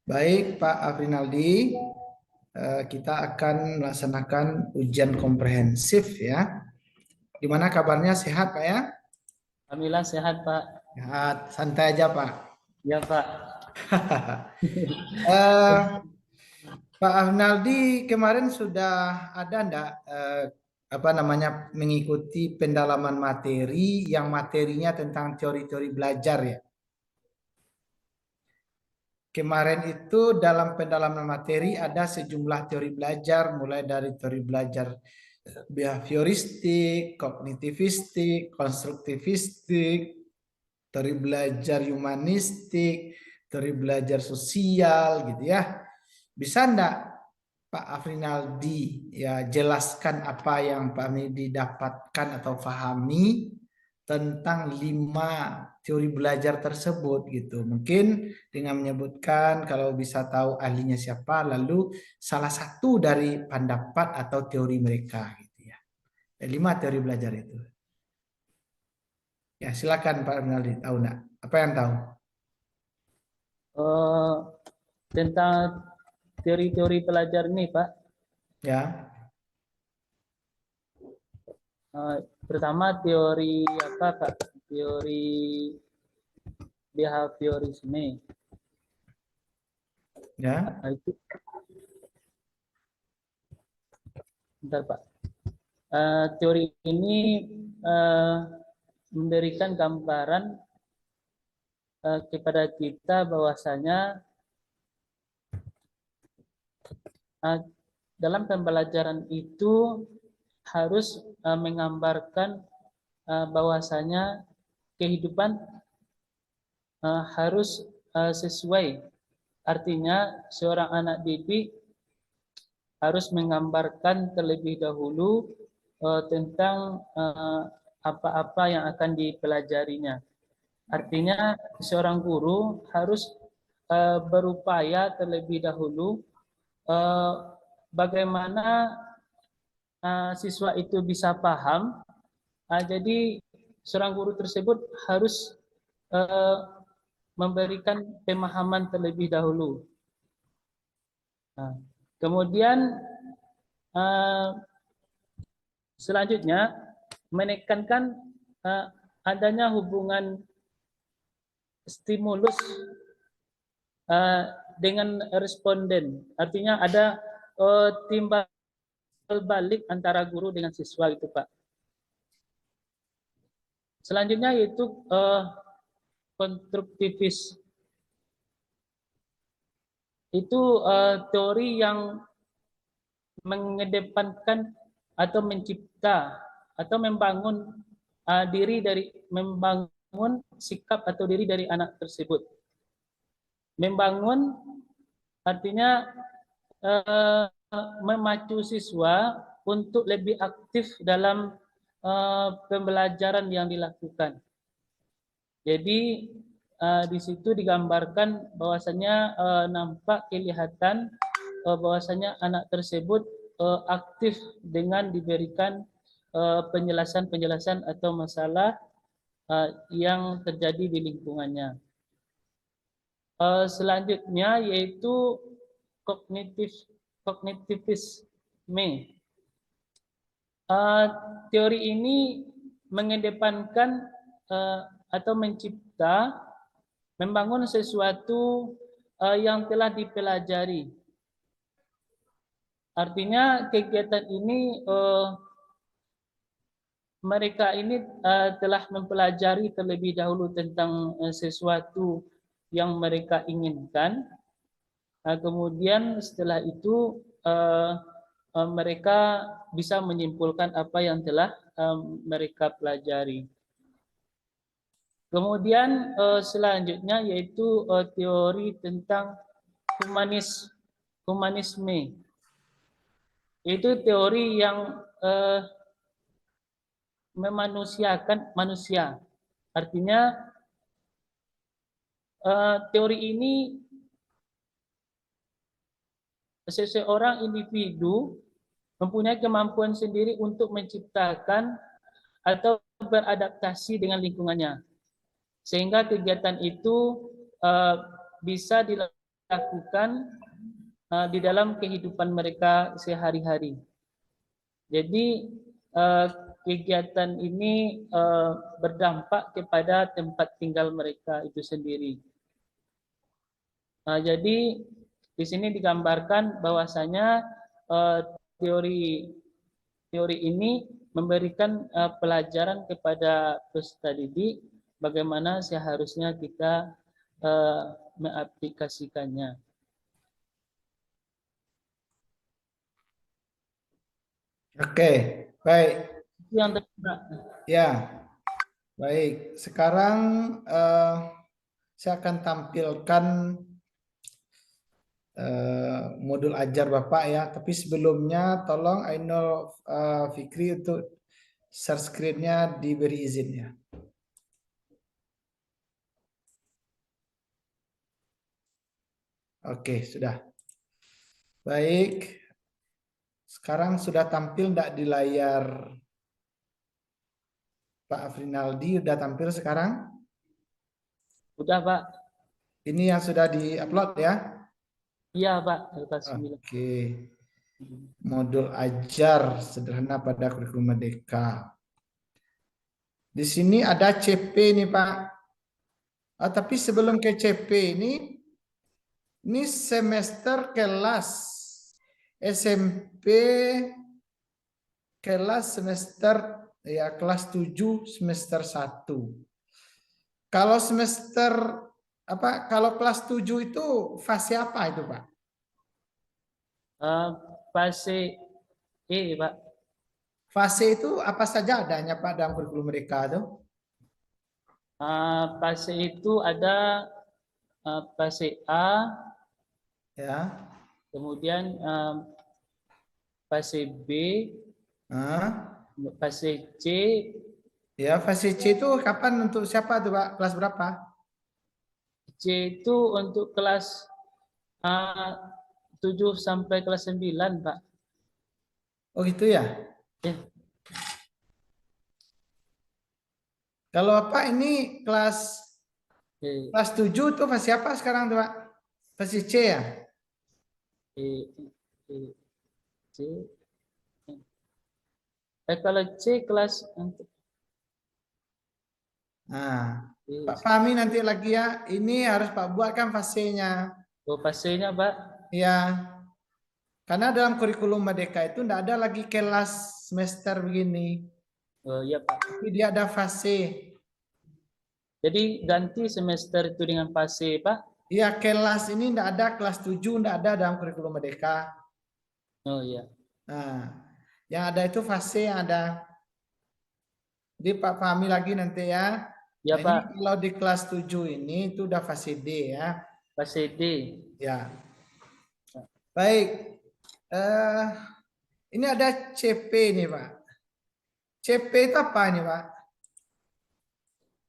Baik, Pak Afrinaldi, kita akan melaksanakan ujian komprehensif ya. Gimana kabarnya? Sehat, Pak ya? Alhamdulillah sehat, Pak. Sehat, santai aja, Pak. Ya, Pak. Eh, Pak Afrinaldi kemarin sudah ada enggak apa namanya mengikuti pendalaman materi yang materinya tentang teori-teori belajar ya? Kemarin itu dalam pendalaman materi ada sejumlah teori belajar, mulai dari teori belajar behavioristik, kognitivistik, konstruktivistik, teori belajar humanistik, teori belajar sosial gitu ya. Bisa enggak Pak Afrinaldi ya jelaskan apa yang Pak Medi dapatkan atau pahami tentang 5 teori belajar tersebut gitu. Mungkin dengan menyebutkan kalau bisa tahu ahlinya siapa, lalu salah satu dari pendapat atau teori mereka gitu ya. 5 teori belajar itu. Ya silakan Pak Afrinaldi, tahu enggak? Apa yang tahu? Eh, tentang teori-teori pelajar ini, Pak. Ya, Pertama teori apa, Pak? Teori behaviorisme. ya, Itu, bentar, Pak. Teori ini eh, memberikan gambaran kepada kita bahwasanya eh, dalam pembelajaran itu harus menggambarkan bahwasanya kehidupan harus sesuai. Artinya seorang anak didik harus menggambarkan terlebih dahulu tentang apa-apa yang akan dipelajarinya. Artinya seorang guru harus berupaya terlebih dahulu bagaimana siswa itu bisa paham. Jadi seorang guru tersebut harus memberikan pemahaman terlebih dahulu. Kemudian selanjutnya menekankan adanya hubungan stimulus dengan responden. Artinya ada timbal balik antara guru dengan siswa gitu, Pak. Selanjutnya yaitu konstruktivis. Itu teori yang mengedepankan atau mencipta atau membangun membangun sikap atau diri dari anak tersebut. Membangun artinya memacu siswa untuk lebih aktif dalam pembelajaran yang dilakukan. Jadi di situ digambarkan bahwasanya nampak kelihatan bahwasanya anak tersebut aktif dengan diberikan penjelasan-penjelasan atau masalah yang terjadi di lingkungannya. Selanjutnya yaitu kognitivisme. Teori ini mengedepankan atau mencipta, membangun sesuatu yang telah dipelajari. Artinya kegiatan ini mereka ini telah mempelajari terlebih dahulu tentang sesuatu yang mereka inginkan. Kemudian setelah itu mereka bisa menyimpulkan apa yang telah mereka pelajari. Kemudian selanjutnya yaitu teori tentang humanisme. Itu teori yang memanusiakan manusia. Artinya teori ini seseorang individu mempunyai kemampuan sendiri untuk menciptakan atau beradaptasi dengan lingkungannya. Sehingga kegiatan itu bisa dilakukan dilakukan di dalam kehidupan mereka sehari-hari. Jadi kegiatan ini berdampak kepada tempat tinggal mereka itu sendiri. Jadi di sini digambarkan bahwasanya teori teori ini memberikan pelajaran kepada peserta didik bagaimana seharusnya kita mengaplikasikannya. Oke, baik. Yang terkena. Ya, baik. Sekarang saya akan tampilkan modul ajar Bapak ya. Tapi sebelumnya tolong Ainul Fikri untuk share screen-nya diberi izin ya. Oke, sudah. Baik. Sekarang sudah tampil enggak di layar Pak Afrinaldi? Sudah tampil sekarang? Udah, Pak. Ini yang sudah di-upload ya? Iya, Pak. Oke. Modul ajar sederhana pada kurikulum Merdeka. Di sini ada CP nih Pak. Tapi sebelum ke CP ini semester kelas SMP kelas semester ya kelas 7 semester 1. Kalau semester kalau kelas 7 itu fase apa itu Pak? Fase E, Pak. Fase itu apa saja adanya Pak dalam kurikulum mereka itu? Fase itu ada fase A, Ya. kemudian fase B, fase C. Ya, fase C itu kapan untuk siapa tuh Pak? Kelas berapa? C itu untuk kelas 7 sampai kelas 9, Pak. Oh gitu ya? Kalau apa ini kelas 7 tuh fase apa sekarang tuh Pak? Fase C ya? C. Kalau C kelas Nah, Pak Fahmi nanti lagi ya. Ini harus Pak buat kan fasenya. Oh, fasenya, Pak. Ya. Karena dalam kurikulum Merdeka itu tidak ada lagi kelas semester begini. Oh iya, Pak. Tapi dia ada fase. Jadi ganti semester itu dengan fase, Pak? Iya, kelas ini tidak ada, kelas 7 tidak ada dalam kurikulum Merdeka. Oh iya. Nah, yang ada itu fase yang ada. Jadi Pak Fahmi lagi nanti ya. Ya, Nah, Pak. ini kalau di kelas 7 ini itu udah fase D ya. Fase D. Ya. Baik. Ini ada CP nih Pak. CP itu apa nih Pak?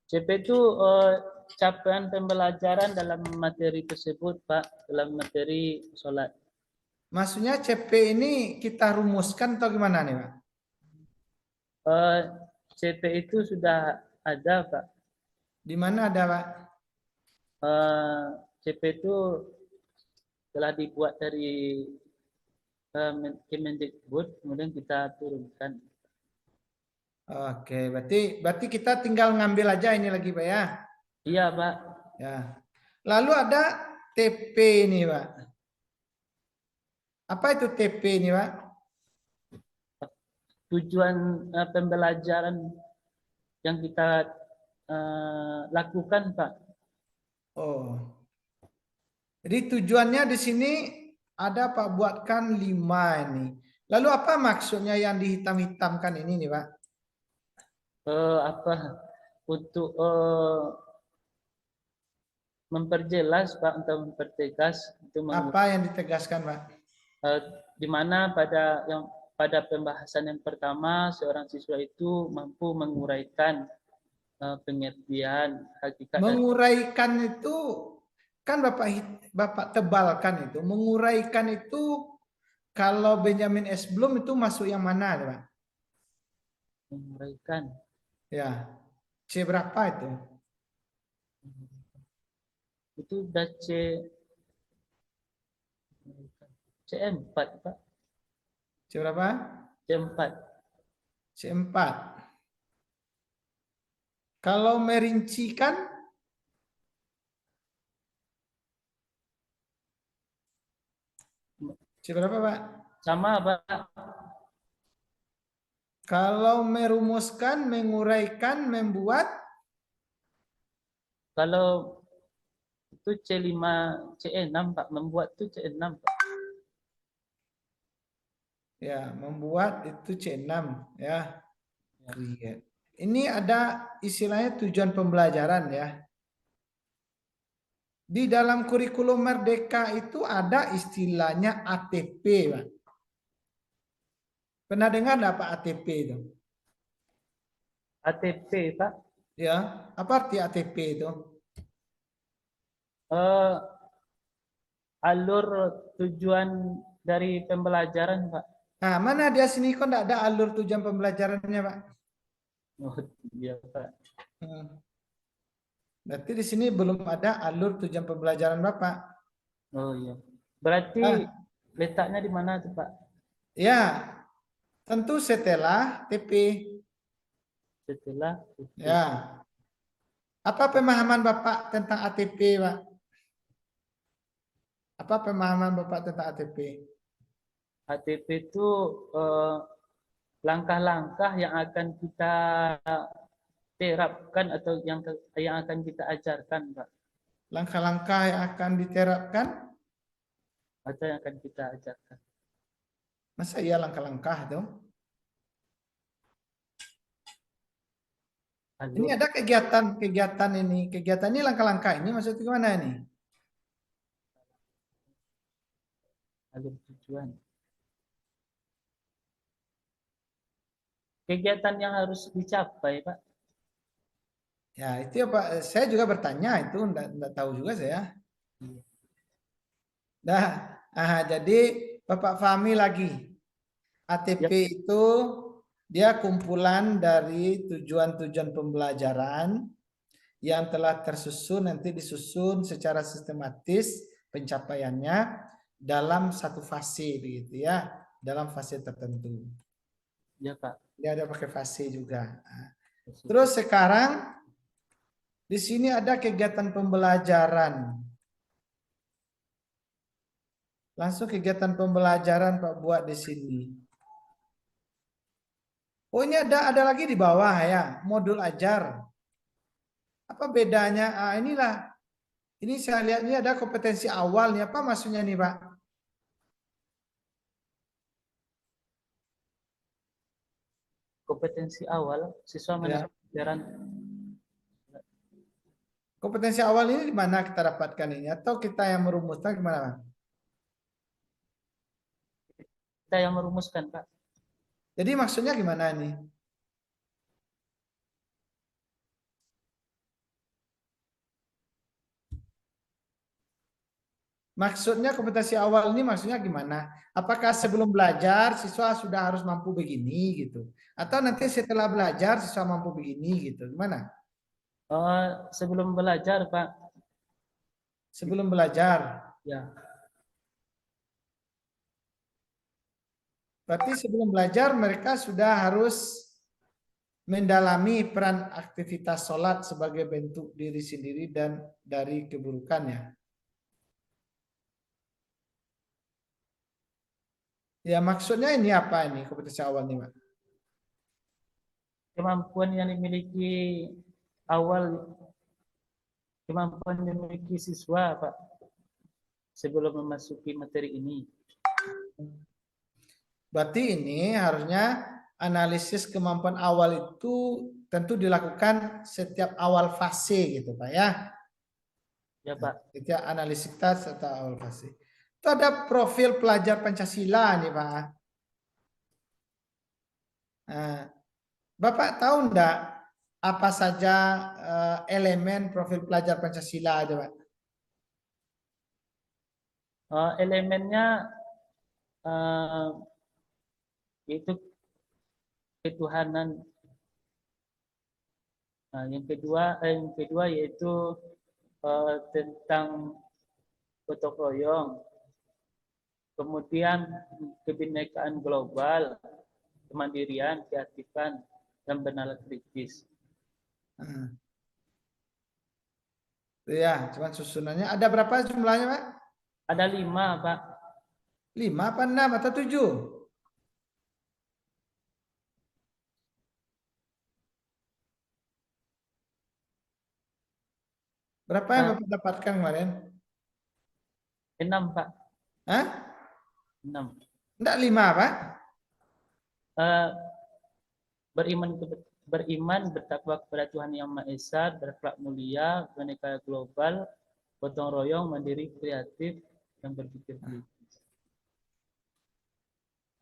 CP itu capaian pembelajaran dalam materi tersebut, Pak, dalam materi sholat. Maksudnya CP ini kita rumuskan atau gimana nih Pak? CP itu sudah ada, Pak. Di mana ada Pak? CP itu telah dibuat dari Kemendikbud, kemudian kita turunkan. Oke, berarti kita tinggal ngambil aja ini lagi Pak ya? Iya, Pak. Ya. Lalu ada TP nih Pak. Apa itu TP nih Pak? Tujuan pembelajaran yang kita lakukan, Pak. Oh. Jadi tujuannya di sini ada Pak buatkan 5 ini. Lalu apa maksudnya yang dihitam-hitamkan ini nih Pak? Untuk memperjelas, Pak, untuk mempertegas itu Apa yang ditegaskan Pak? di mana pada pembahasan yang pertama seorang siswa itu mampu menguraikan pengertian hakikat. Menguraikan itu kan Bapak tebalkan itu. Menguraikan itu kalau Benjamin S. Bloom itu masuk yang mana Pak? Menguraikan. Ya. C berapa itu? Itu udah C C4, Pak. C berapa? C4. C4. Kalau merincikan C berapa, Pak? Sama, Pak. Kalau merumuskan, menguraikan, membuat Kalau itu C5, C6, Pak. Membuat itu C6, Pak. ya, membuat itu C6 ya. Ya. Create. Ini ada istilahnya tujuan pembelajaran ya. Di dalam kurikulum Merdeka itu ada istilahnya ATP, Pak. Pernah dengar enggak Pak ATP itu? ATP, Pak. Ya, apa arti ATP itu? Eh, alur tujuan dari pembelajaran, Pak. Nah, mana dia sini kok enggak ada alur tujuan pembelajarannya, Pak? Oh, iya, Pak. Hmm. Berarti di sini belum ada alur tujuan pembelajaran Bapak. Oh, iya. Berarti Ah, letaknya di mana tuh, Pak? ya, tentu setelah TP. Setelah itu. Ya. Apa pemahaman Bapak tentang ATP, Pak? Apa pemahaman Bapak tentang ATP? ATP itu langkah-langkah yang akan kita terapkan atau yang akan kita ajarkan, Pak. Langkah-langkah yang akan diterapkan? Atau yang akan kita ajarkan. Masa iya langkah-langkah itu? Ini Alur, ada kegiatan ini. Kegiatan ini langkah-langkah ini maksudnya gimana ini? alur tujuan. Kegiatan yang harus dicapai, Pak. Ya, itu ya Pak. Saya juga bertanya itu, enggak tahu juga saya. Iya. Nah, jadi Bapak Fahmi lagi. ATP Ya, itu dia kumpulan dari tujuan-tujuan pembelajaran yang telah tersusun, nanti disusun secara sistematis pencapaiannya dalam satu fase begitu ya, dalam fase tertentu. ya, Pak. Dia ada pakai fase juga. Terus sekarang di sini ada kegiatan pembelajaran. Langsung kegiatan pembelajaran Pak buat di sini. Oh, ini ada lagi di bawah ya, modul ajar. Apa bedanya? Inilah. Ini saya lihat ini ada kompetensi awal nih. Apa maksudnya nih, Pak? Kompetensi awal siswa Ya. menerima pelajaran. Kompetensi awal ini di mana kita dapatkan ini? Atau kita yang merumuskan gimana, Pak? Kita yang merumuskan, Pak. Jadi maksudnya gimana nih? Maksudnya kompetensi awal ini maksudnya gimana? Apakah sebelum belajar siswa sudah harus mampu begini gitu? Atau nanti setelah belajar siswa mampu begini gitu? Gimana? Sebelum belajar, Pak. Sebelum belajar. Ya, Berarti sebelum belajar mereka sudah harus mendalami peran aktivitas sholat sebagai bentuk diri sendiri dan dari keburukannya. Ya maksudnya ini apa ini kompetensi awal nih, Pak? kemampuan yang dimiliki awal, kemampuan yang dimiliki siswa, Pak, sebelum memasuki materi ini. Berarti ini harusnya analisis kemampuan awal itu tentu dilakukan setiap awal fase gitu Pak ya. Ya, Pak. Setiap analisis kita setiap awal fase. Itu ada profil pelajar Pancasila nih Pak. Nah, Bapak tahu enggak apa saja elemen profil pelajar Pancasila aja Pak? Elemennya itu ketuhanan. Nah, yang kedua yaitu tentang gotong royong. kemudian kebinekaan global, kemandirian, kearifan, dan bernalar kritis. Ya, cuman susunannya ada berapa jumlahnya, Pak? Ada 5, Pak. 5 apa 6 atau 7? Berapa yang Bapak dapatkan kemarin? 6, Pak. Hah? 6. Enggak 5, Pak? Beriman, bertakwa kepada Tuhan Yang Maha Esa, berakhlak mulia, bernegara global, gotong royong, mandiri, kreatif, dan berpikir kritis.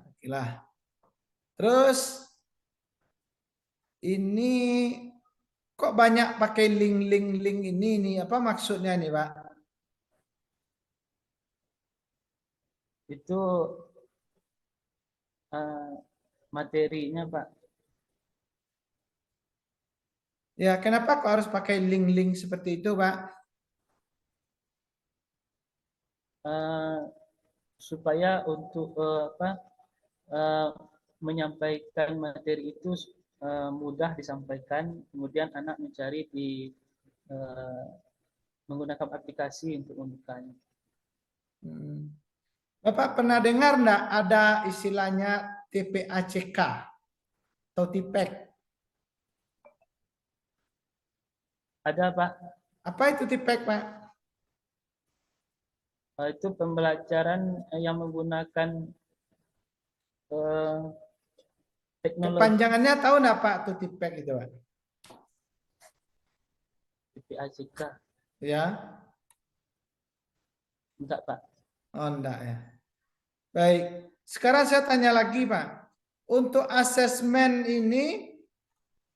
Okelah. Terus ini kok banyak pakai link ini apa maksudnya nih, Pak? Itu materinya, Pak. Ya, kenapa kok harus pakai link seperti itu, Pak? Supaya untuk menyampaikan materi itu mudah disampaikan, kemudian anak mencari di menggunakan aplikasi untuk membukanya. Bapak pernah dengar enggak ada istilahnya TPACK atau TIPEK? Ada, Pak. Apa itu TIPEK, Pak? Itu pembelajaran yang menggunakan teknologi. Kepanjangannya tahu enggak, Pak, itu TIPEK itu, Pak? TPACK. Ya. Enggak, Pak. Oh, enggak ya. Baik. Sekarang saya tanya lagi, Pak. Untuk asesmen ini,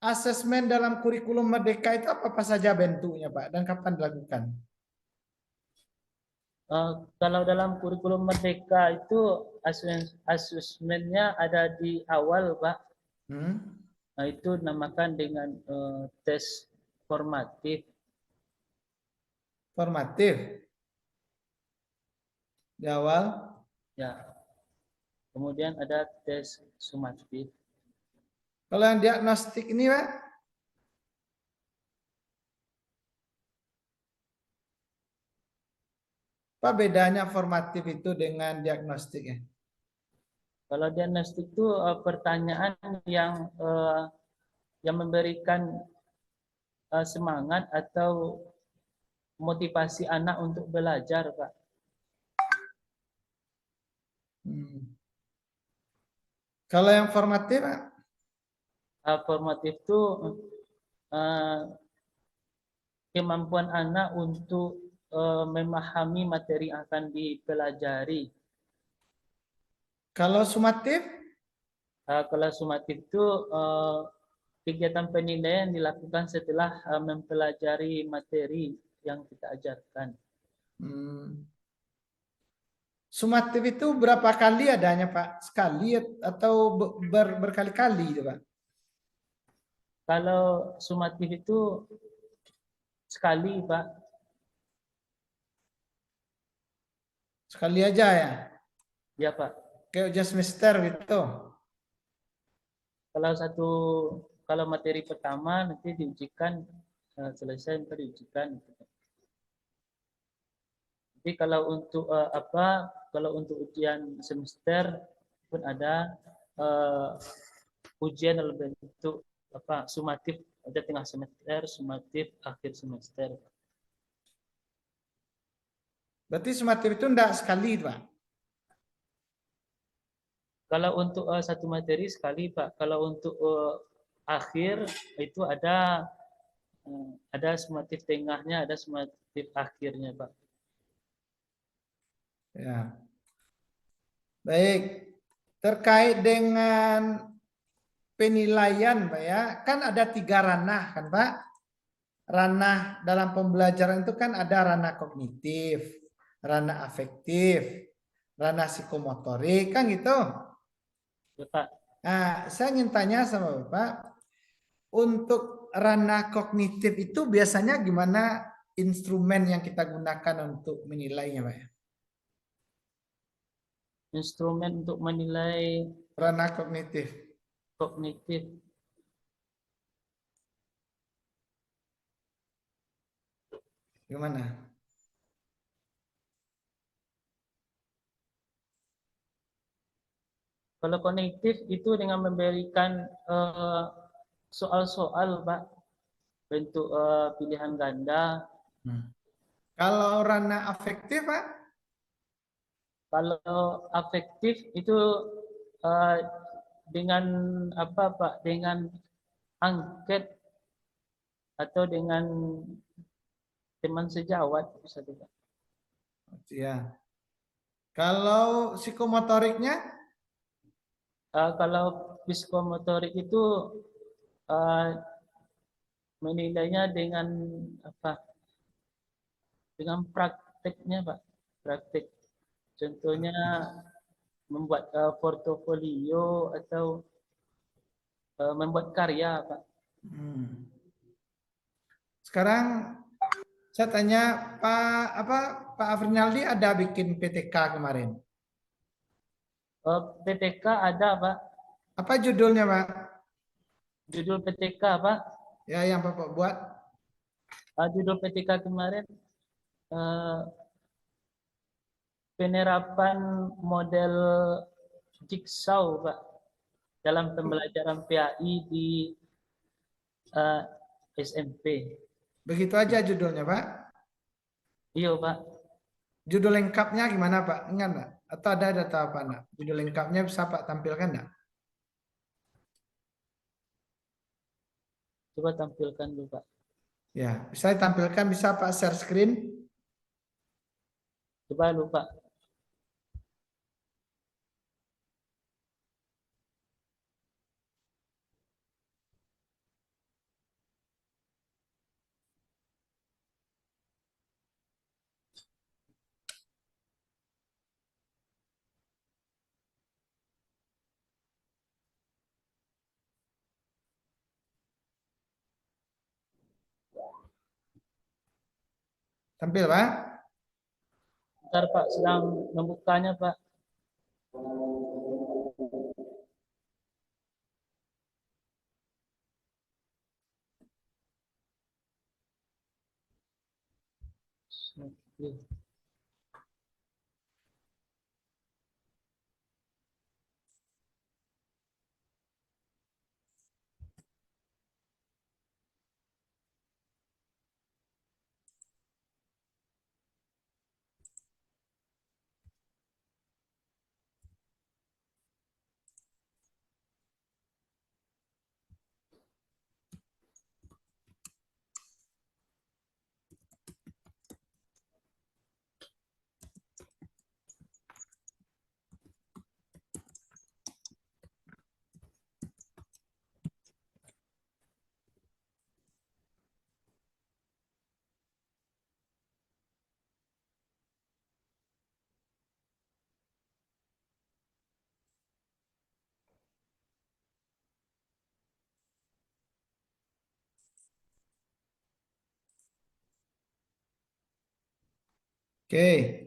asesmen dalam kurikulum Merdeka itu apa saja bentuknya, Pak? Dan kapan dilakukan? Kalau dalam kurikulum Merdeka itu asesmennya ada di awal, Pak. Nah, itu namakan dengan tes formatif. Formatif. Di awal. Ya. Kemudian ada tes sumatif. Kalau yang diagnostik ini, Pak? Apa bedanya formatif itu dengan diagnostik ya? Kalau diagnostik itu pertanyaan yang memberikan semangat atau motivasi anak untuk belajar, Pak. Kalau yang formatif, Pak? Formatif itu kemampuan anak untuk memahami materi yang akan dipelajari. Kalau sumatif? Kalau sumatif itu kegiatan penilaian dilakukan setelah mempelajari materi yang kita ajarkan. Sumatif itu berapa kali adanya, Pak? Sekali atau berkali-kali itu, Pak? Kalau sumatif itu sekali, Pak. Sekali aja ya? Ya, Pak. Kayak ujian semester gitu? Kalau materi pertama nanti diujikan selesai nanti diujikan. Jadi kalau untuk kalau untuk ujian semester pun ada ujian dalam bentuk sumatif, ada tengah semester, sumatif, akhir semester. Berarti sumatif itu enggak sekali, Pak? Kalau untuk satu materi sekali, Pak. Kalau untuk akhir itu ada sumatif tengahnya, ada sumatif akhirnya, Pak. Ya. Baik. Terkait dengan penilaian, Pak ya, kan ada 3 ranah kan, Pak? Ranah dalam pembelajaran itu kan ada ranah kognitif, ranah afektif, ranah psikomotorik, kan gitu? Ya, Pak. Nah, saya ingin tanya sama Bapak, untuk ranah kognitif itu biasanya gimana instrumen yang kita gunakan untuk menilainya, Pak? instrumen untuk menilai Ranah kognitif. kognitif. Gimana? Kalau kognitif itu dengan memberikan soal-soal, Pak, bentuk pilihan ganda. Kalau ranah afektif, Pak? Kalau afektif itu eh, dengan apa, Pak? Dengan angket atau dengan teman sejawat bisa juga. Ya. Kalau psikomotoriknya? Kalau psikomotorik itu eh, menilainya dengan apa? Dengan prakteknya, Pak. Praktek. Contohnya membuat portofolio atau membuat karya, Pak. Sekarang saya tanya Pak Afrinaldi ada bikin PTK kemarin. PTK ada, Pak. Apa judulnya, Pak? Judul PTK, Pak. Ya, yang Bapak buat. Judul PTK kemarin penerapan model jigsaw, Pak, dalam pembelajaran PAI di SMP. Begitu aja judulnya, Pak. Iya, Pak. Judul lengkapnya gimana, Pak? Ingat enggak? Atau ada data apa enggak? Judul lengkapnya bisa Pak tampilkan enggak? Coba tampilkan dulu, Pak. Ya, bisa tampilkan, bisa Pak share screen. Coba dulu, Pak. Tampil, Pak. Bentar, Pak, sedang membukanya, Pak. Oke.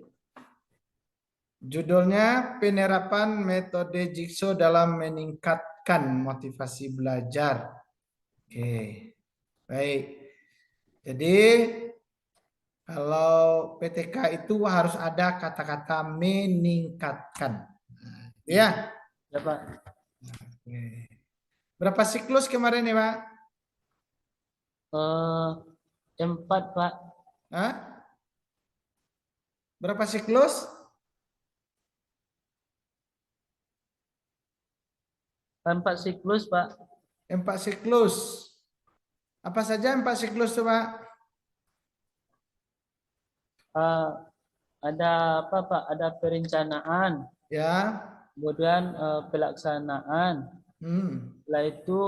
Judulnya penerapan metode jigsaw dalam meningkatkan motivasi belajar. Oke. Baik. Jadi kalau PTK itu harus ada kata-kata meningkatkan. Nah, ya. Ya, Pak. Oke. Berapa siklus kemarin ya, Pak? 4, Pak. Hah? Berapa siklus? 4 siklus, Pak. 4 siklus. Apa saja 4 siklus tuh, Pak? Ada apa, Pak? Ada perencanaan, Ya. kemudian pelaksanaan, Hmm. setelah itu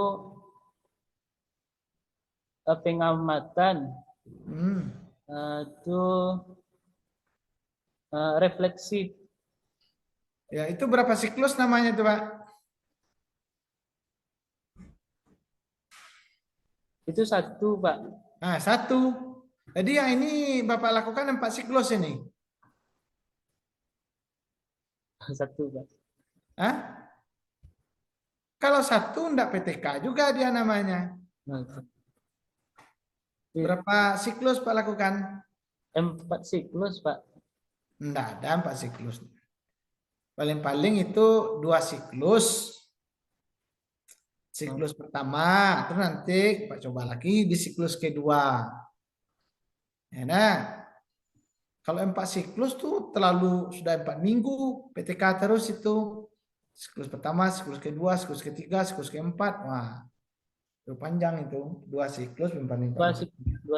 pengamatan, Hmm. itu refleksi. Ya, itu berapa siklus namanya tuh, Pak? Itu 1, Pak. Nah, 1. Jadi yang ini Bapak lakukan 4 siklus ini. Satu, Pak. Hah? Kalau satu enggak PTK juga dia namanya. Nah, itu. Berapa siklus Pak lakukan? 4 siklus, Pak. Enggak ada 4 siklus. Paling-paling itu 2 siklus. Siklus pertama, terus nanti Pak coba lagi di siklus kedua. Ya, nah, kalau 4 siklus tuh terlalu sudah 4 minggu PTK terus itu. Siklus pertama, siklus kedua, siklus ketiga, siklus keempat. Wah, itu panjang itu. 2 siklus 4 minggu. 2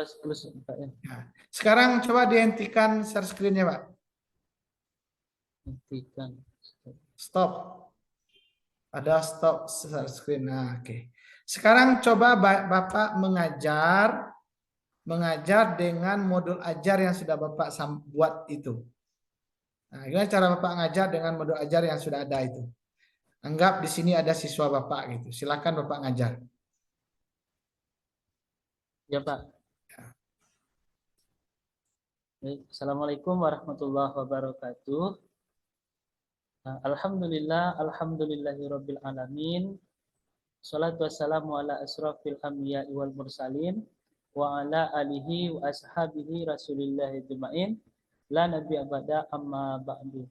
siklus, Pak. Ya. Nah, sekarang coba dihentikan share screen-nya, Pak. Hentikan. Stop. Ada stop share screen. Nah, oke. Sekarang coba Bapak mengajar dengan modul ajar yang sudah Bapak buat itu. Nah, gimana cara Bapak ngajar dengan modul ajar yang sudah ada itu? Anggap di sini ada siswa Bapak gitu. Silakan Bapak ngajar. Ya, Pak. Baik. Assalamualaikum warahmatullahi wabarakatuh. Alhamdulillahirabbil alamin. Salatu wassalamu ala asrafil anbiya'i wal mursalin wa ala alihi wa ashabihi Rasulillah ajma'in. La nabi abada amma ba'du.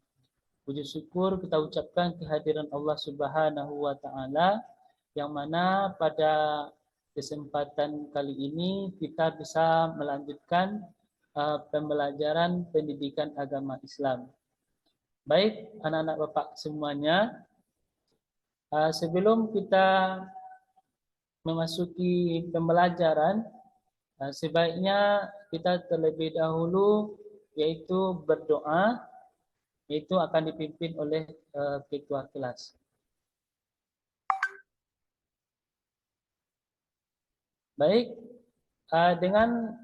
Puji syukur kita ucapkan kehadiran Allah Subhanahu wa taala yang mana pada kesempatan kali ini kita bisa melanjutkan pembelajaran pendidikan agama Islam. Baik, anak-anak Bapak semuanya, sebelum kita memasuki pembelajaran, sebaiknya kita terlebih dahulu yaitu berdoa, yaitu akan dipimpin oleh ketua kelas. Baik, dengan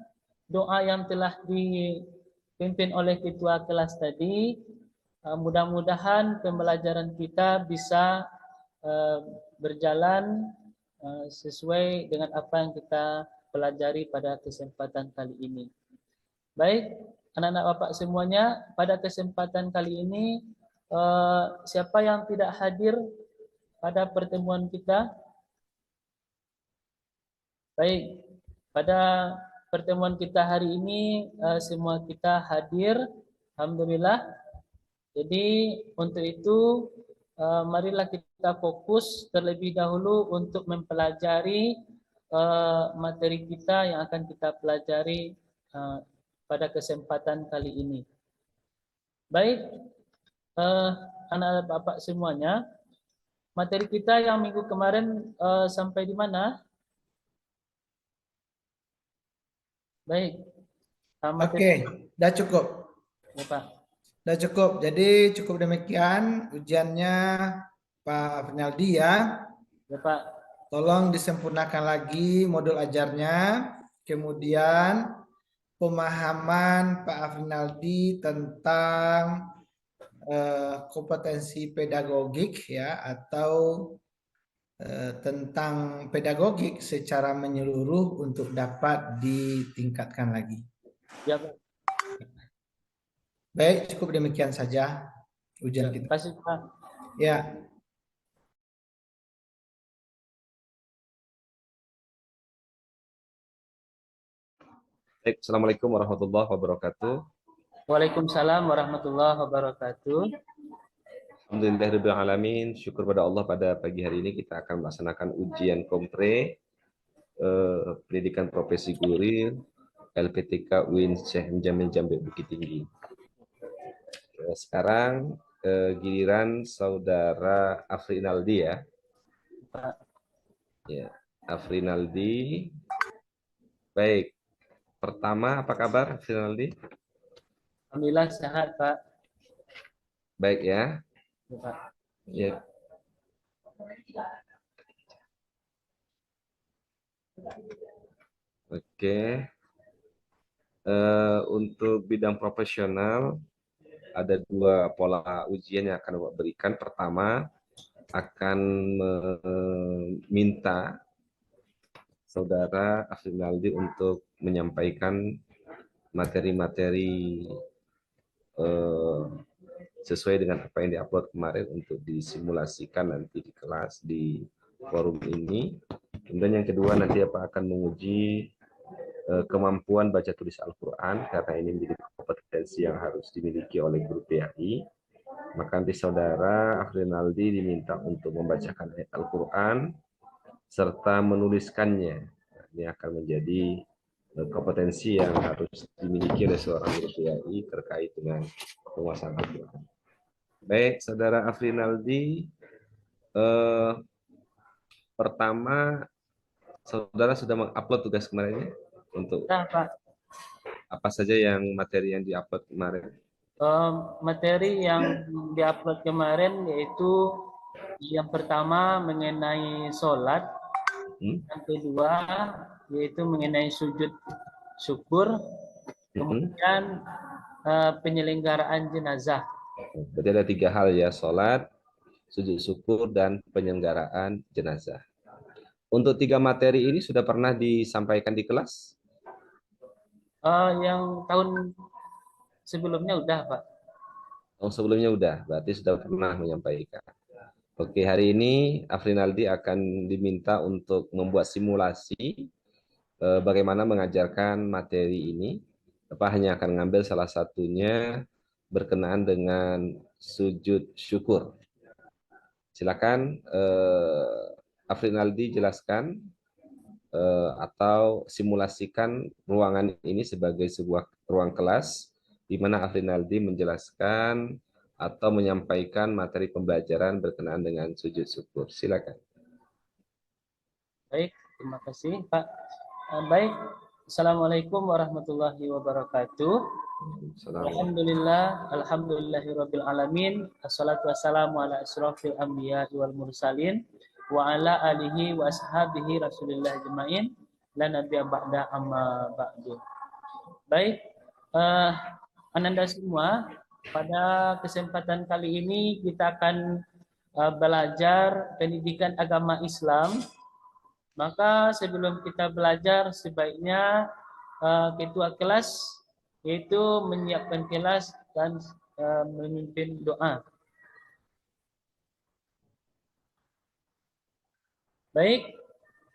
doa yang telah dipimpin oleh ketua kelas tadi, mudah-mudahan pembelajaran kita bisa berjalan sesuai dengan apa yang kita pelajari pada kesempatan kali ini. Baik, anak-anak Bapak semuanya, pada kesempatan kali ini siapa yang tidak hadir pada pertemuan kita? Baik, pada pertemuan kita hari ini semua kita hadir, alhamdulillah. Jadi untuk itu marilah kita fokus terlebih dahulu untuk mempelajari materi kita yang akan kita pelajari pada kesempatan kali ini. Baik, anak-anak Bapak semuanya, materi kita yang minggu kemarin sampai di mana? Baik. Oke, udah cukup. Ya, Pak. Udah cukup. Jadi cukup demikian ujiannya Pak Fernaldi ya. Ya, Pak. Tolong disempurnakan lagi modul ajarnya. Kemudian pemahaman Pak Afrinaldi tentang kompetensi pedagogik ya atau tentang pedagogik secara menyeluruh untuk dapat ditingkatkan lagi. Ya, Pak. Baik, cukup demikian saja ujian kita. Terima kasih, Pak. Ya. Baik, Assalamualaikum warahmatullahi wabarakatuh. Waalaikumsalam warahmatullahi wabarakatuh. Alhamdulillahirabbil alamin. Syukur pada Allah pada pagi hari ini kita akan melaksanakan ujian kompre pendidikan profesi guru LPTK UIN Syekh Jamil Jambe Bukit Tinggi. Sekarang giliran saudara Afrinaldi ya. Pak. Ya, Afrinaldi. Baik. Pertama, apa kabar Afrinaldi? Alhamdulillah sehat, Pak. Baik ya. Ya, Pak. Ya. Oke. Untuk bidang profesional ada 2 pola ujian yang akan Bapak berikan. Pertama, akan meminta saudara Afrinaldi untuk menyampaikan materi-materi sesuai dengan apa yang diupload kemarin untuk disimulasikan nanti di kelas di forum ini. Kemudian yang kedua nanti apa akan menguji kemampuan baca tulis Al-Quran, karena ini menjadi kompetensi yang harus dimiliki oleh guru PAI. Maka nanti saudara Afrinaldi diminta untuk membacakan ayat Al-Quran serta menuliskannya. Ini akan menjadi kompetensi yang harus dimiliki oleh seorang guru PAI terkait dengan penguasaan Al-Quran. Baik, saudara Afrinaldi, pertama saudara sudah mengupload tugas kemarinnya untuk Nah, Pak, apa saja yang materi yang diupload kemarin? materi yang diupload kemarin yaitu yang pertama mengenai sholat, yang kedua yaitu mengenai sujud syukur, kemudian penyelenggaraan jenazah. Berarti ada 3 hal ya, sholat, sujud syukur, dan penyelenggaraan jenazah. Untuk 3 materi ini sudah pernah disampaikan di kelas? Yang tahun sebelumnya udah, Pak. Oh, sebelumnya udah, berarti sudah pernah menyampaikan. Oke, hari ini Afrinaldi akan diminta untuk membuat simulasi bagaimana mengajarkan materi ini. Bapak hanya akan mengambil salah satunya berkenaan dengan sujud syukur. Silakan Afrinaldi jelaskan atau simulasikan ruangan ini sebagai sebuah ruang kelas di mana Afrinaldi menjelaskan atau menyampaikan materi pembelajaran berkenaan dengan sujud syukur. Silakan. Baik, terima kasih, Pak. Baik, Assalamualaikum warahmatullahi wabarakatuh. Alhamdulillah, alhamdulillahirabbil alamin. Assalatu wassalamu ala asyrofil anbiya wal mursalin wa ala alihi wa ashabihi Rasulillah ajmain. La nabiyya ba'da amma ba'du. Baik, Ananda semua, pada kesempatan kali ini kita akan belajar pendidikan agama Islam. Maka sebelum kita belajar sebaiknya ketua kelas yaitu menyiapkan kelas dan memimpin doa. Baik,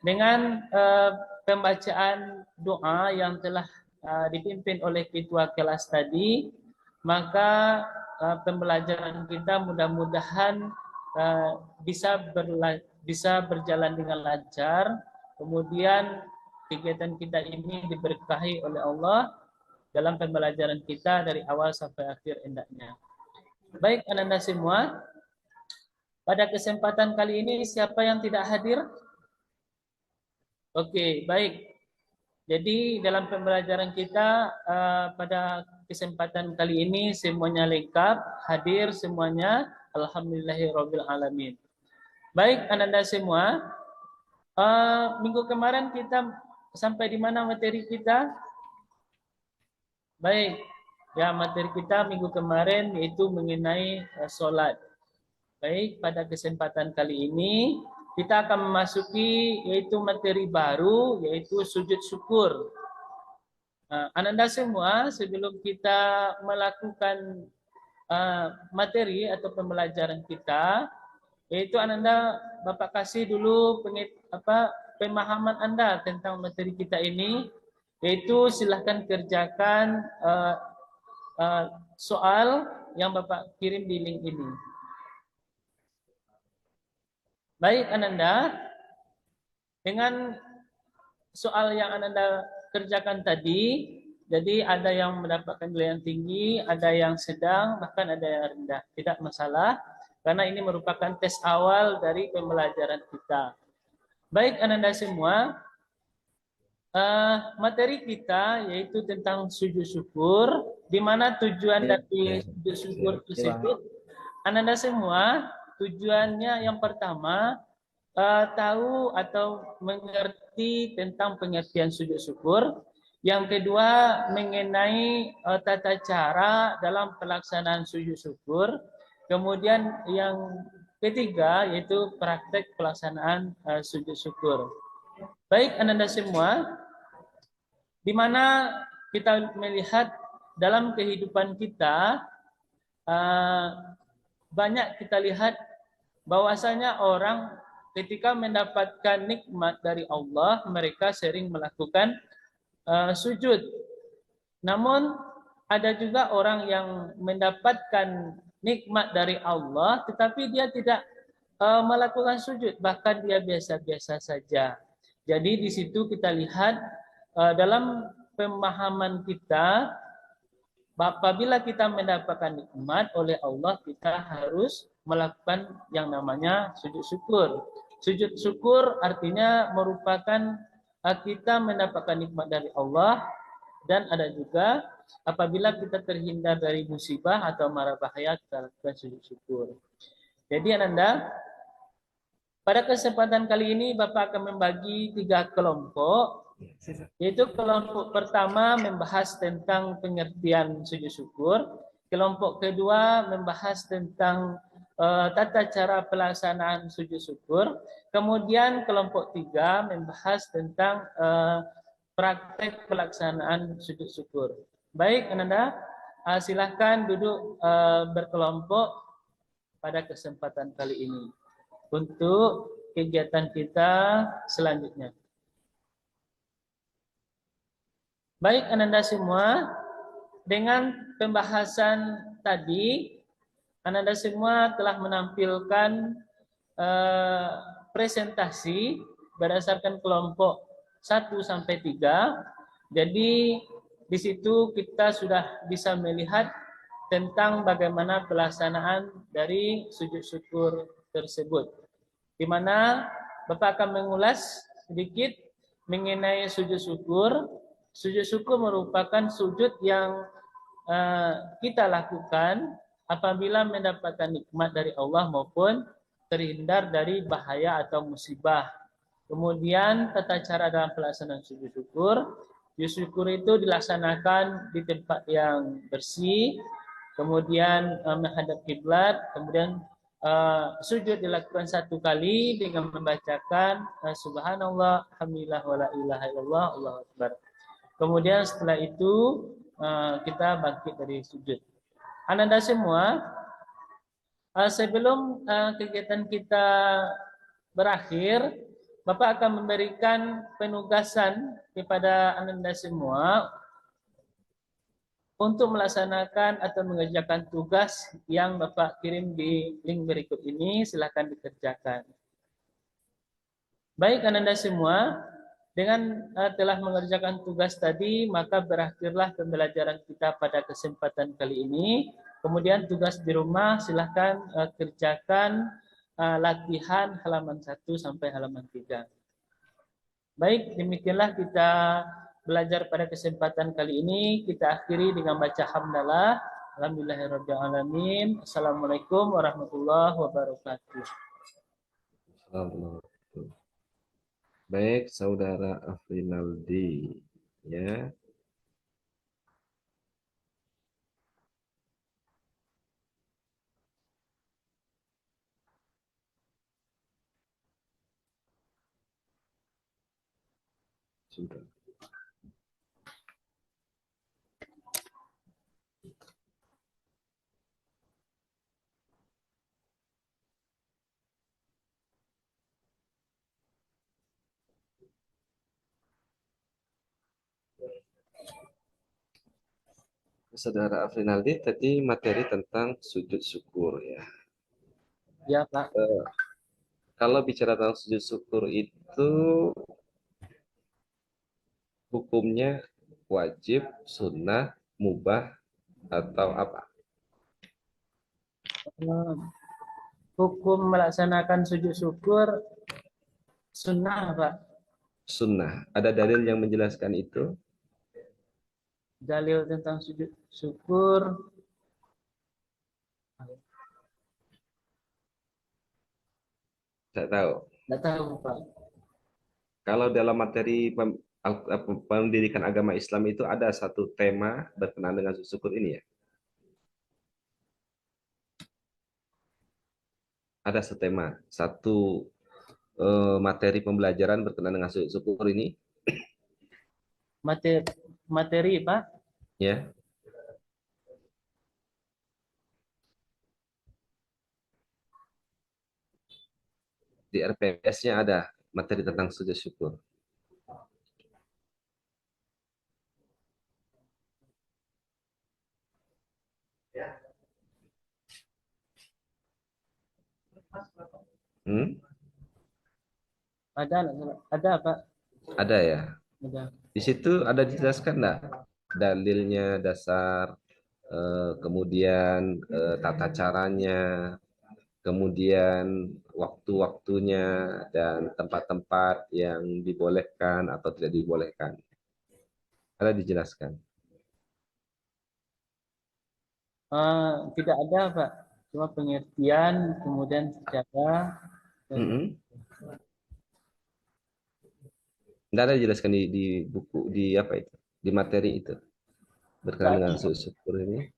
dengan pembacaan doa yang telah dipimpin oleh ketua kelas tadi, maka pembelajaran kita mudah-mudahan bisa berjalan dengan lancar. Kemudian kegiatan kita ini diberkahi oleh Allah dalam pembelajaran kita dari awal sampai akhir hendaknya. Baik, Ananda semua, pada kesempatan kali ini siapa yang tidak hadir? Oke, baik. Jadi dalam pembelajaran kita pada kesempatan kali ini semuanya lengkap, hadir semuanya. Alhamdulillahirabbil alamin. Baik, Ananda semua, minggu kemarin kita sampai di mana materi kita? Baik, ya materi kita minggu kemarin yaitu mengenai sholat. Baik, pada kesempatan kali ini kita akan memasuki yaitu materi baru yaitu sujud syukur. Ananda semua, sebelum kita melakukan materi atau pembelajaran kita, yaitu Ananda Bapak kasih dulu pemahaman Anda tentang materi kita ini, yaitu silahkan kerjakan soal yang Bapak kirim di link ini. Baik Ananda, dengan soal yang Ananda kerjakan tadi, jadi ada yang mendapatkan nilai yang tinggi, ada yang sedang, bahkan ada yang rendah. Tidak masalah, karena ini merupakan tes awal dari pembelajaran kita. Baik Ananda semua, materi kita yaitu tentang sujud syukur, di mana tujuan dari sujud syukur tersebut, Ananda semua, tujuannya yang pertama, tahu atau mengerti tentang pengertian sujud syukur. Yang kedua, mengenai tata cara dalam pelaksanaan sujud syukur. Kemudian yang ketiga, yaitu praktek pelaksanaan sujud syukur. Baik, Ananda semua, di mana kita melihat dalam kehidupan kita, banyak kita lihat bahwasanya orang ketika mendapatkan nikmat dari Allah, mereka sering melakukan sujud. Namun ada juga orang yang mendapatkan nikmat dari Allah, tetapi dia tidak melakukan sujud, bahkan dia biasa-biasa saja. Jadi di situ kita lihat dalam pemahaman kita, apabila kita mendapatkan nikmat oleh Allah, kita harus melakukan yang namanya sujud syukur. Sujud syukur artinya merupakan kita mendapatkan nikmat dari Allah, dan ada juga apabila kita terhindar dari musibah atau mara bahaya, kita lakukan sujud syukur. Jadi Ananda, pada kesempatan kali ini Bapak akan membagi 3 kelompok, yaitu kelompok pertama membahas tentang pengertian sujud syukur, kelompok kedua membahas tentang tata cara pelaksanaan sujud syukur, kemudian kelompok 3 membahas tentang praktek pelaksanaan sujud syukur. Baik, Ananda, silahkan duduk berkelompok pada kesempatan kali ini untuk kegiatan kita selanjutnya. Baik, Ananda semua, dengan pembahasan tadi, Ananda semua telah menampilkan presentasi berdasarkan kelompok 1 sampai 3. Jadi di situ kita sudah bisa melihat tentang bagaimana pelaksanaan dari sujud syukur tersebut. Di mana Bapak akan mengulas sedikit mengenai sujud syukur. Sujud syukur merupakan sujud yang kita lakukan apabila mendapatkan nikmat dari Allah maupun terhindar dari bahaya atau musibah. Kemudian tata cara dalam pelaksanaan sujud syukur. Sujud syukur itu dilaksanakan di tempat yang bersih, kemudian menghadap kiblat, kemudian sujud dilakukan 1 kali dengan membacakan subhanallah, alhamdulillah, wala ilaha illallah, Allahu akbar. Kemudian setelah itu kita bangkit dari sujud. Ananda semua, sebelum kegiatan kita berakhir, Bapak akan memberikan penugasan kepada Ananda semua untuk melaksanakan atau mengerjakan tugas yang Bapak kirim di link berikut ini. Silakan dikerjakan. Baik, Ananda semua, dengan telah mengerjakan tugas tadi, maka berakhirlah pembelajaran kita pada kesempatan kali ini. Kemudian tugas di rumah silahkan kerjakan latihan halaman 1 sampai halaman 3. Baik, demikianlah kita belajar pada kesempatan kali ini. Kita akhiri dengan baca hamdalah. Alhamdulillahirabbil alamin. Assalamualaikum warahmatullahi wabarakatuh. Baik, Saudara Afrinaldi, ya. Sudah. Saudara Afrinaldi, tadi materi tentang sujud syukur, ya. Ya, Pak. Kalau bicara tentang sujud syukur itu hukumnya wajib, sunnah, mubah, atau apa? Hukum melaksanakan sujud syukur sunnah, Pak. Sunnah. Ada dalil yang menjelaskan itu? Dalil tentang sujud syukur Tidak tahu. tidak tahu, Pak. Kalau dalam materi pendidikan agama Islam itu ada satu tema berkenaan dengan sujud syukur ini, ya. Ada satu materi pembelajaran berkenaan dengan sujud syukur ini. Materi, Pak. Ya. Di RPS-nya ada materi tentang sujud syukur. Hmm? Ada Pak. Ada ya. Ada. Di situ ada dijelaskan enggak dalilnya, dasar, kemudian tata caranya, kemudian waktu-waktunya dan tempat-tempat yang dibolehkan atau tidak dibolehkan. Ada dijelaskan. Tidak ada Pak. Cuma pengertian, kemudian secara. Mm-mm. Tidak ada dijelaskan di buku, di apa itu, di materi itu berkenaan dengan sujud syukur ini.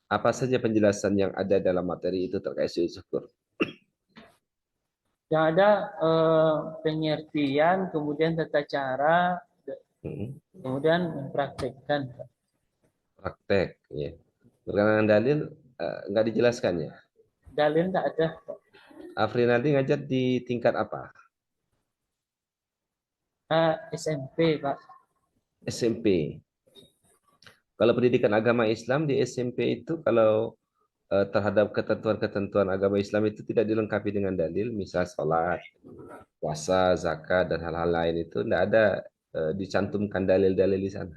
Apa saja penjelasan yang ada dalam materi itu terkait sujud syukur? Yang ada pengertian, kemudian tata cara, Mm-mm. kemudian mempraktekkan. Praktek, ya. Berkenaan dengan dalil nggak dijelaskan ya. Dalil tidak ada. Afrinaldi ngajar di tingkat apa? SMP Pak. SMP. Kalau pendidikan agama Islam di SMP itu kalau terhadap ketentuan-ketentuan agama Islam itu tidak dilengkapi dengan dalil, misal sholat, puasa, zakat dan hal-hal lain itu tidak ada dicantumkan dalil-dalil di sana.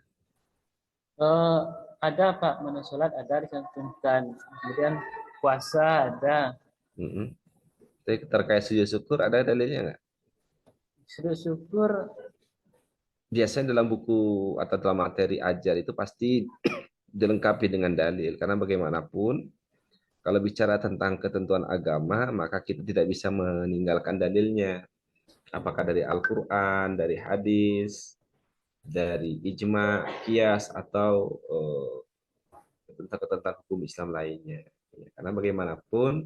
Ada Pak, mana sholat ada dicantumkan. Kemudian puasa ada. Mm-mm. Tapi terkait sujud syukur ada dalilnya nggak? Sujud syukur Biasanya dalam buku atau dalam materi ajar itu pasti dilengkapi dengan dalil, karena bagaimanapun kalau bicara tentang ketentuan agama maka kita tidak bisa meninggalkan dalilnya, apakah dari Al-Quran, dari hadis, dari ijma, kias, atau tentang hukum Islam lainnya. Karena bagaimanapun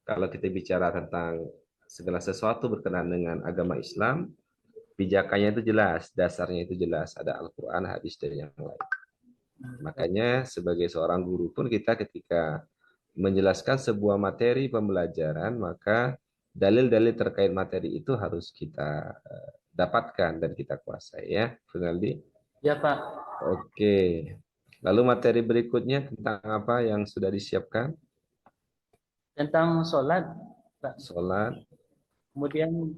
kalau kita bicara tentang segala sesuatu berkenaan dengan agama Islam, pijakannya itu jelas, dasarnya itu jelas, ada Al-Quran, hadis, dan yang lain. Makanya sebagai seorang guru pun kita ketika menjelaskan sebuah materi pembelajaran, maka dalil-dalil terkait materi itu harus kita dapatkan dan kita kuasai ya, Rinaldi. ya Pak. Oke. Lalu materi berikutnya tentang apa yang sudah disiapkan? Tentang sholat Pak. Sholat. Kemudian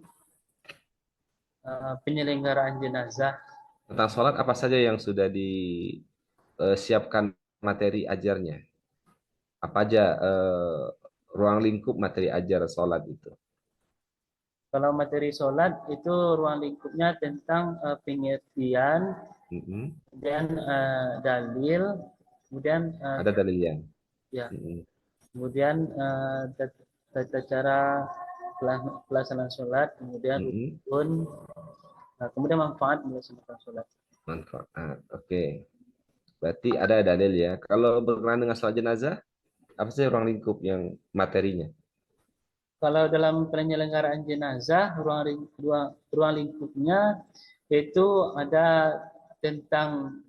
penyelenggaraan jenazah. Tentang sholat apa saja yang sudah disiapkan materi ajarnya? Apa aja ruang lingkup materi ajar sholat itu? Kalau materi sholat itu ruang lingkupnya tentang pengertian, kemudian dalil, kemudian ada dalilnya. ya, kemudian tata cara pelaksanaan sholat, kemudian rukun, kemudian manfaat melaksanakan sholat. Manfaat, oke. Berarti ada dalil ya. Kalau berkenaan dengan sholat jenazah, apa sih ruang lingkup yang materinya? Kalau dalam penyelenggaraan jenazah, ruang lingkupnya itu ada tentang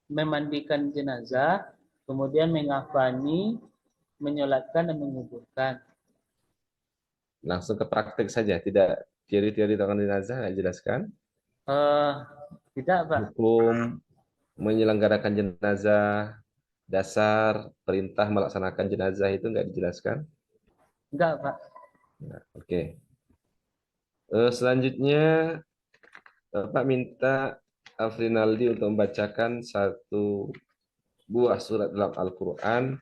memandikan jenazah, kemudian mengafani, menyolatkan dan menguburkan. Langsung ke praktek saja, tidak teori-teori tentang jenazah nggak jelaskan? Tidak Pak. Hukum menyelenggarakan jenazah, dasar perintah melaksanakan jenazah itu nggak dijelaskan? Enggak Pak. Nah, oke. Selanjutnya Pak minta Afrinaldi untuk membacakan satu buah surat dalam Al-Quran,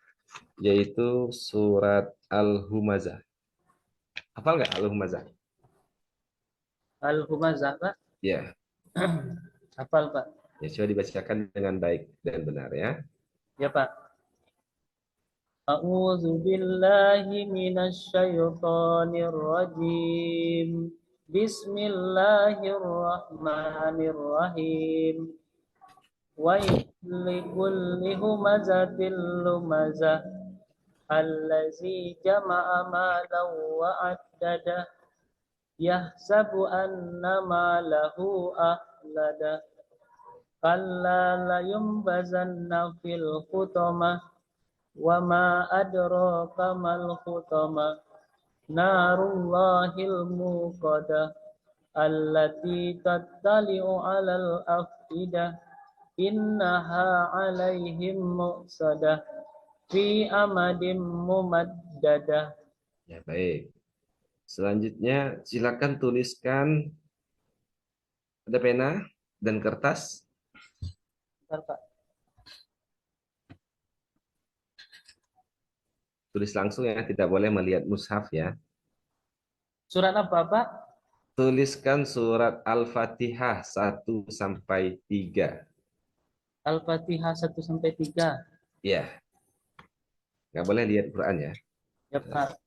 yaitu surat Al-Humazah. Hafal nggak Al-Humazah? Al-Humazah Pak? Ya. Hafal Pak. Ya, coba dibacakan dengan baik dan benar ya. Ya Pak. A'udzu billahi minasy syaithanir rajim. Bismillahirrahmanirrahim. Wa likulli humazatil lumazah allazi jama'a malan wa addada yahsabu anna malahu ahlada kalla la yumbazanna fil hutamah Wa ma adraka mal hutama. Narullahil muqadah. Allati tattali'u 'alal afidah. Innaha 'alaihim muqsadah. Fi amadim mumaddadah. Ya, baik. Selanjutnya silakan tuliskan, ada pena dan kertas. Bentar, Pak. Tulis langsung ya, tidak boleh melihat mushaf ya. Surat apa, Pak? Tuliskan surat Al-Fatihah 1 sampai 3. Al-Fatihah 1 sampai 3. Ya, nggak boleh lihat Quran ya. Ya, Pak.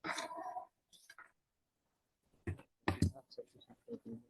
1 sampai 3.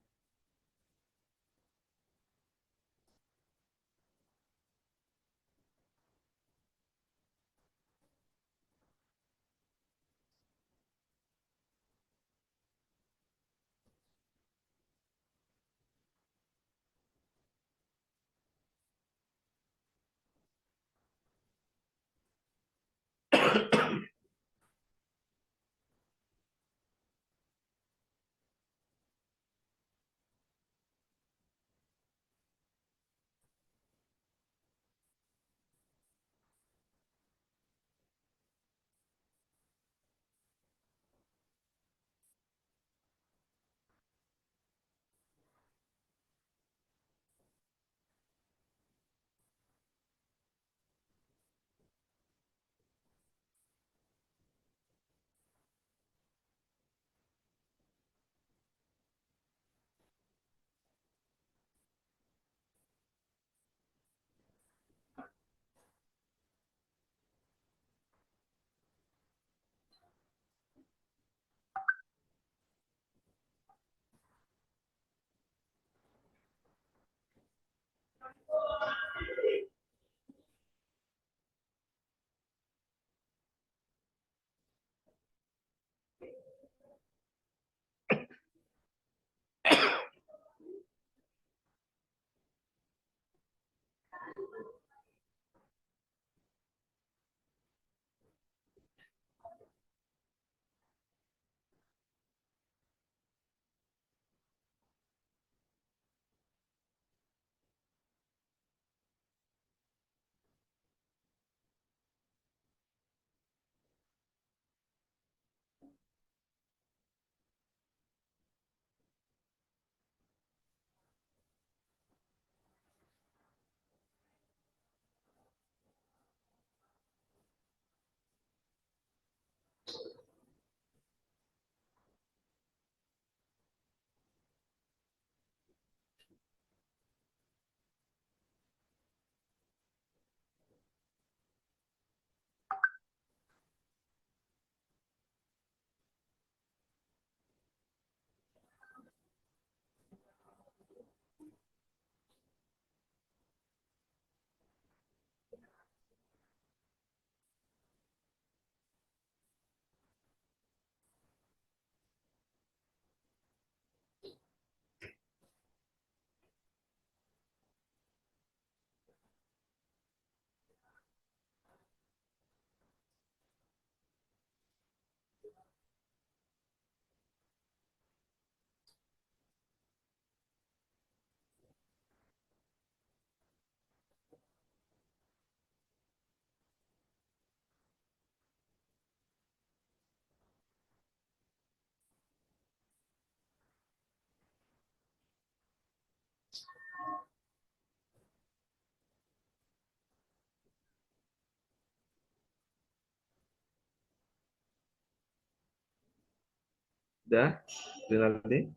Sudah, Rinaldi?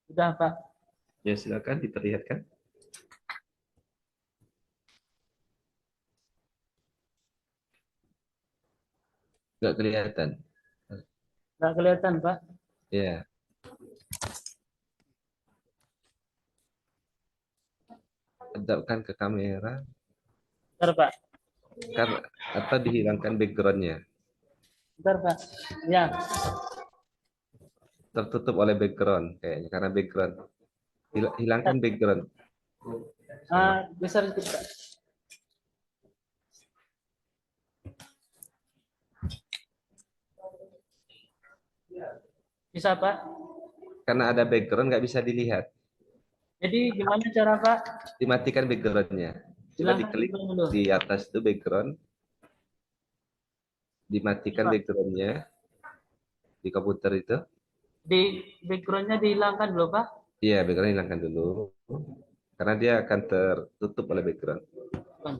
Sudah, Pak. Ya, silakan diperlihatkan. Nggak kelihatan. Nggak kelihatan, Pak. Ya, hadapkan ke kamera. Bentar, Pak. Kan, atau dihilangkan backgroundnya. Bentar, Pak. Ya, Tertutup oleh background kayaknya, karena background. Hilangkan background. besar sedikit, Pak. Bisa Pak? Karena ada background nggak bisa dilihat. Jadi gimana cara Pak? Dimatikan backgroundnya. Coba Silahkan diklik dulu. di atas itu background. Dimatikan Pak. backgroundnya di komputer itu. Di backgroundnya dihilangkan dulu Pak. Iya, background hilangkan dulu. Karena dia akan tertutup oleh background. Bang.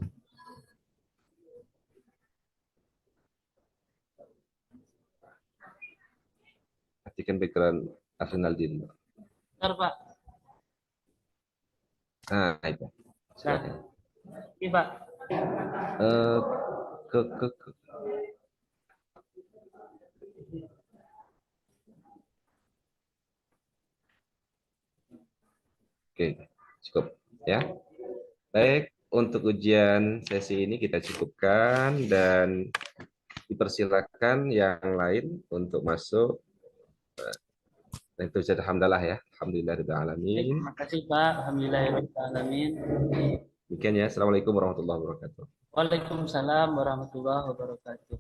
Matikan background Arsenal dulu. Bentar Pak. Nah, itu. Nah, Silakan. ini Pak. Eh, ke. Oke, cukup ya. Baik, untuk ujian sesi ini kita cukupkan dan dipersilakan yang lain untuk masuk. Dan itu saja alhamdulillah ya. Alhamdulillahirrahmanirrahim. Terima kasih Pak. Alhamdulillahirrahmanirrahim. Demikian ya. Assalamualaikum warahmatullahi wabarakatuh. Waalaikumsalam warahmatullahi wabarakatuh.